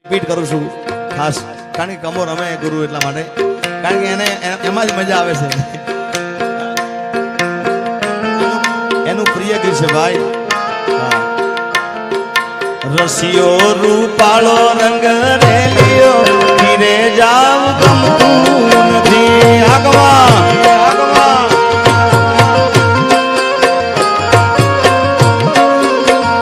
repeat કરું છું ખાસ કારણ કે કમો રમે ગુરુ એટલા માટે કારણ કે એને એમાં જ મજા આવે છે એનું પ્રિય ગીત છે ભાઈ રસિયો રૂપાળો રંગ રેલિયો ધીરે જાવ ગમતું નથી આગવા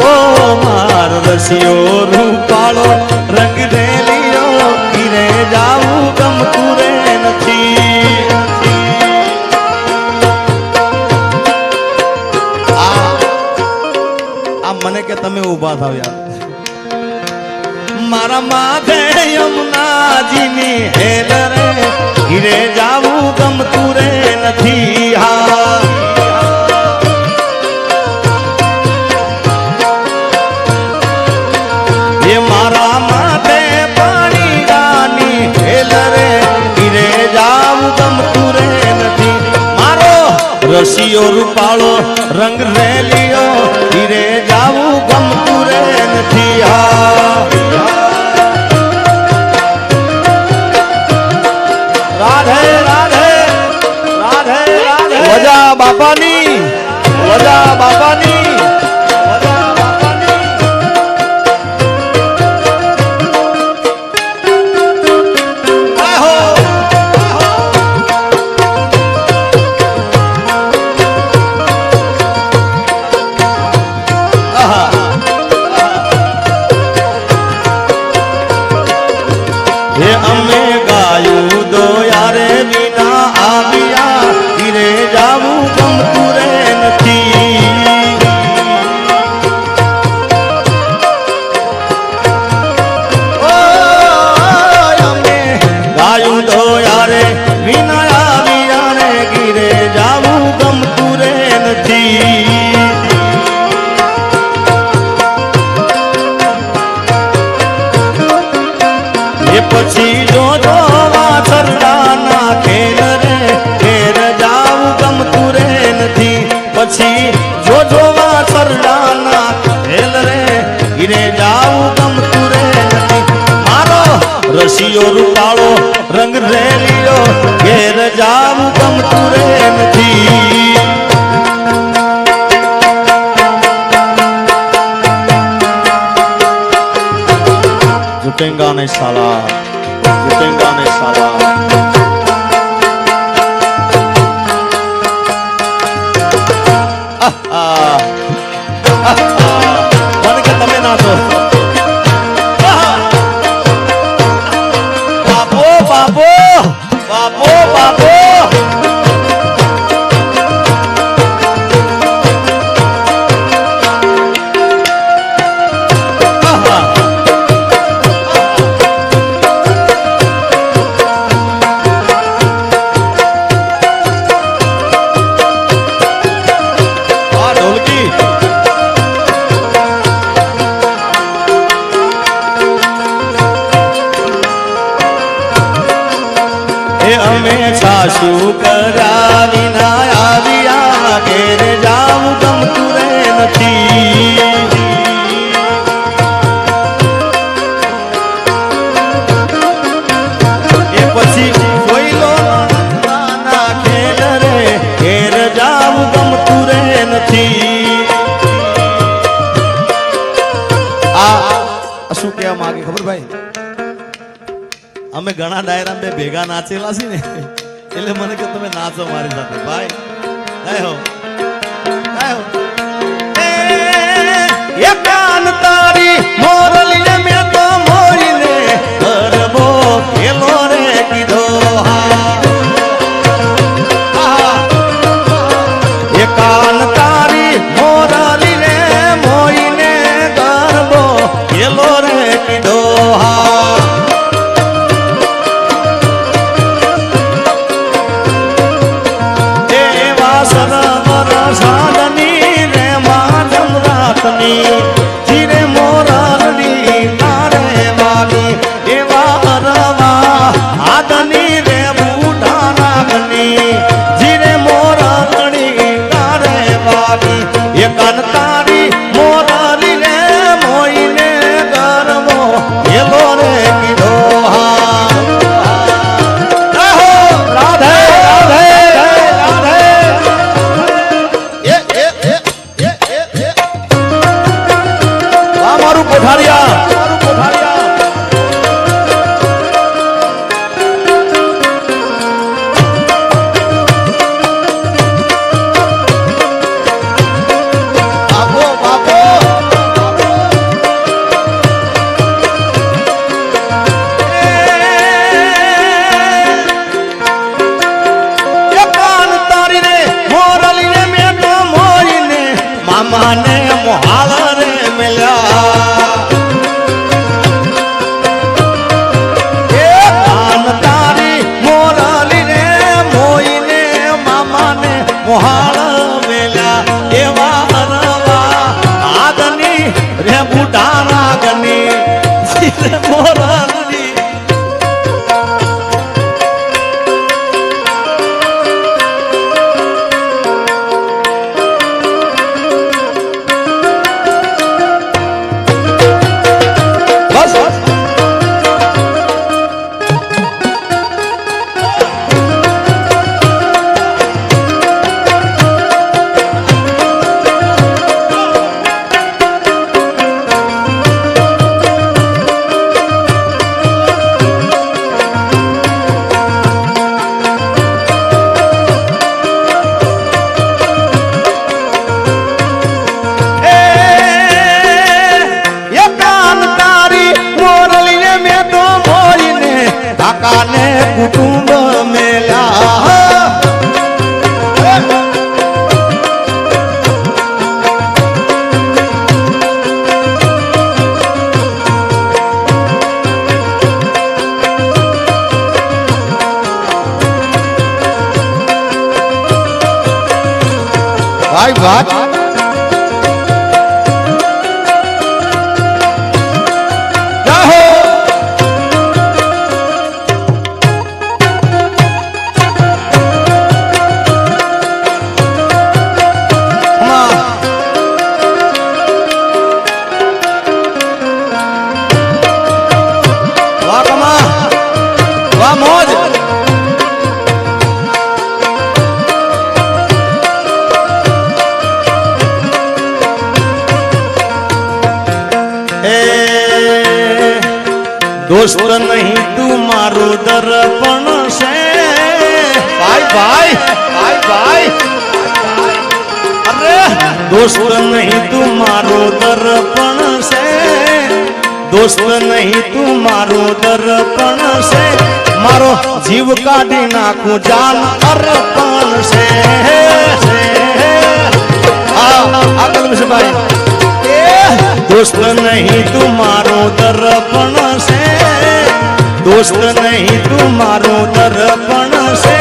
ઓ માર રસિયો રૂપાળો રંગ રેલિયો ધીરે જાવ ગમતું રે નથી આ મને કે તમે ઊભા થાવ યાર મારા માથે યમુનાજીની હેલ રે ઘીરે જાવું ગમતું રે નથી હા એ મારા માથે પાણી ગાની હેલ રે ઘીરે જાવું ગમતું રે નથી મારો રસિયો રૂપાળો રંગ રેલિયો ઘીરે જાવું ગમતું રે નથી હા રાધે રાધે રાધે રાધે વજા બાપાની વજા બાપાની વજા બાપાની આહો આહા હે અમે ગાયું દો યારે વિના આવ્યા ધીરે જાવું ગમતું રે નથી ઓ અમે ગાયું દો યારે વિના આવ્યા રે ઘીરે જાવું ગમતું રે નથી પછી જો વાછરડાના ખેલ રે ઘેર જાવું ગમતું રે નથી પછી જો વાછરડાના ખેલ રે ઘીરે જાવું ગમતું રે નથી મારો રસિયો રૂપાળો રંગ રેલિયો ઘેર જાવું ગમતું રે નથી जुटेगा नहीं साला जुटेगा नहीं साला मन के तमे ना तो बाबो बाबो बाबो बाबो અમે સાસુ કરાવી ના આવ્યા ઘેર જાવું ગમતું રે નથી એ પછી જોઈલો ના ખેલ રે ઘેર જાવું ગમતું રે નથી આ શું કહેવા માંગે ખબર ભાઈ અમે ઘણા ડાયરા બે ભેગા નાચેલા છે ને એટલે મને કે તમે નાચો મારી સાથે ભાઈ ગાયો ગાયો એ કાન તારી મોરલી મે તો મોરીને ગરબો ખેલો રે કીધો હા એ કાન તારી મોરલી રે મોઈને ગરબો ખેલો રે કીધો હા જીરે મોરલી તારે વાગી એવા અરવા આદની રે બુઢા નાગની જીરે મોરલી તારે વાગી એ કાન તારી મોરલી રે મોઈને ગરમો એલો રે दोस्त नहीं तू मारो दर्पण से भाई भाई भाई भाई अरे दोस्त नहीं तू मारो दर्पण से दोस्त नहीं तू मारो दर्पण से मारो जीव काढ़ी नाखू जान अर्पण से आकल से भाई दोस्त नहीं तू मारो दर्पण से दोस्त नहीं तू मारो दर्पण से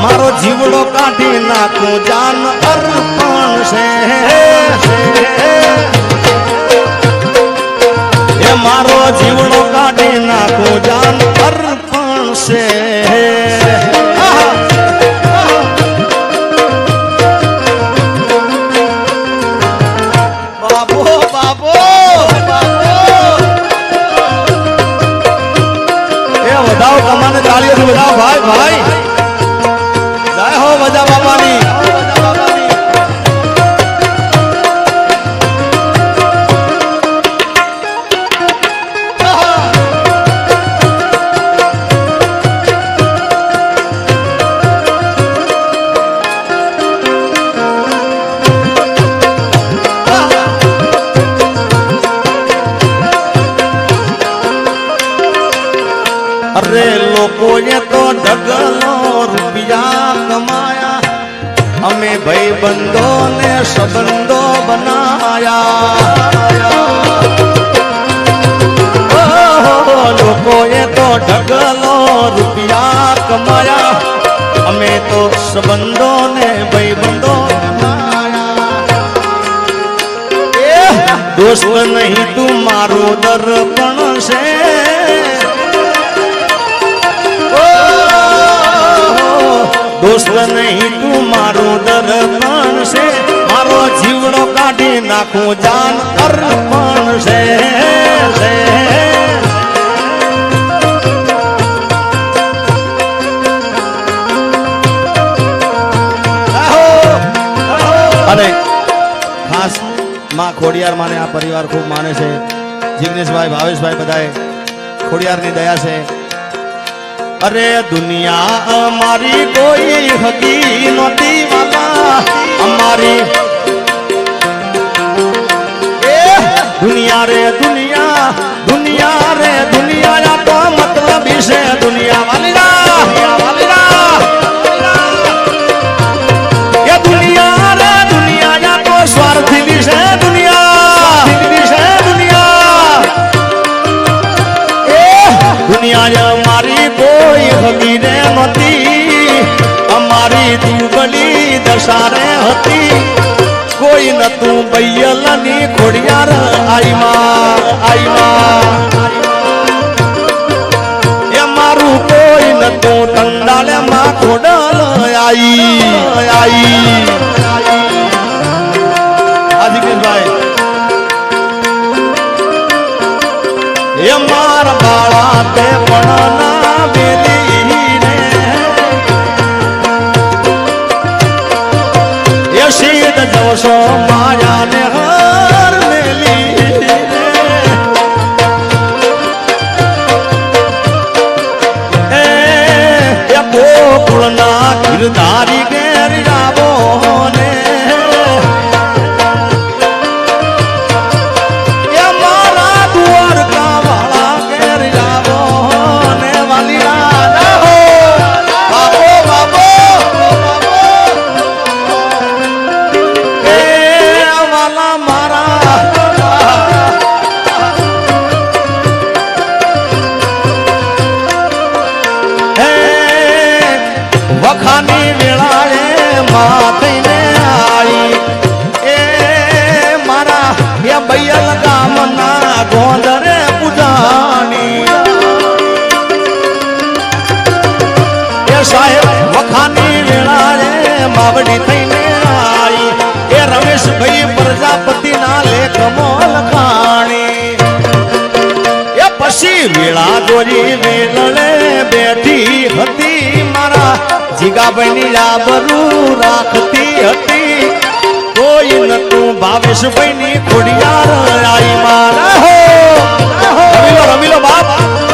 मारो जीवड़ो काढ़ी नाखू जान अर्पण से ये मारो जीवड़ो काढ़ी नाखू जान अर्पण से कमाने तालियों से बजाओ भाई भाई जय हो बजा बाबानी अरे लोगों ये तो ढगलो रुपया कमाया हमें भाई बंदों ने संबंधो बनाया लोगों ये तो ढगलो रुपया कमाया हमें तो संबंधों ने भाई बंदों बनाया दोस्त नहीं तू मारो दर्पण से दोस्त नहीं तू मारो दर्पण से मारो जीवड़ो काढ़ी नाखू जान अर्पण से अरे खास मां खोडियार माने आ परिवार खूब माने से जिग्नेश भाई भावेश भाई बधाए खोडियार की दया से अरे दुनिया हमारी कोई हकी नोती वाला हमारी दुनिया रे दुनिया दुनिया रे दुनिया या तो मतलब इसे दुनिया वाली ना ये दुनिया रे दुनिया या तो स्वार्थी विषय दुनिया दुनिया हमारी कोई हकीरे नती हमारी दुबली दशारे हती कोई न तू बैयलनी खोडियार आई मां ये मारू कोई न तू तंडाले मां खोडल आई आदिकेश भाई ये मार बाळा ते पणना बेली ने ये शीत जोशो माया ने हार मेली ये गोकुलना गिरधारी घेर जावो ने वखानी वेळाए माथे ने आई ए मारा या बैयल गामना गोंदरे पुजानी ये साहेब वखानी वेळाए मावड़ी थईने आई ए रमेश भाई प्रजापति ना लेख मोल खाणी ये पसी वेळा गोरी वेलळे बैठी हती मारा जीगाबाई आबरू राखती हती कोई न तू भावेश भाई खोडियार आई मारा हो रमीलो बाप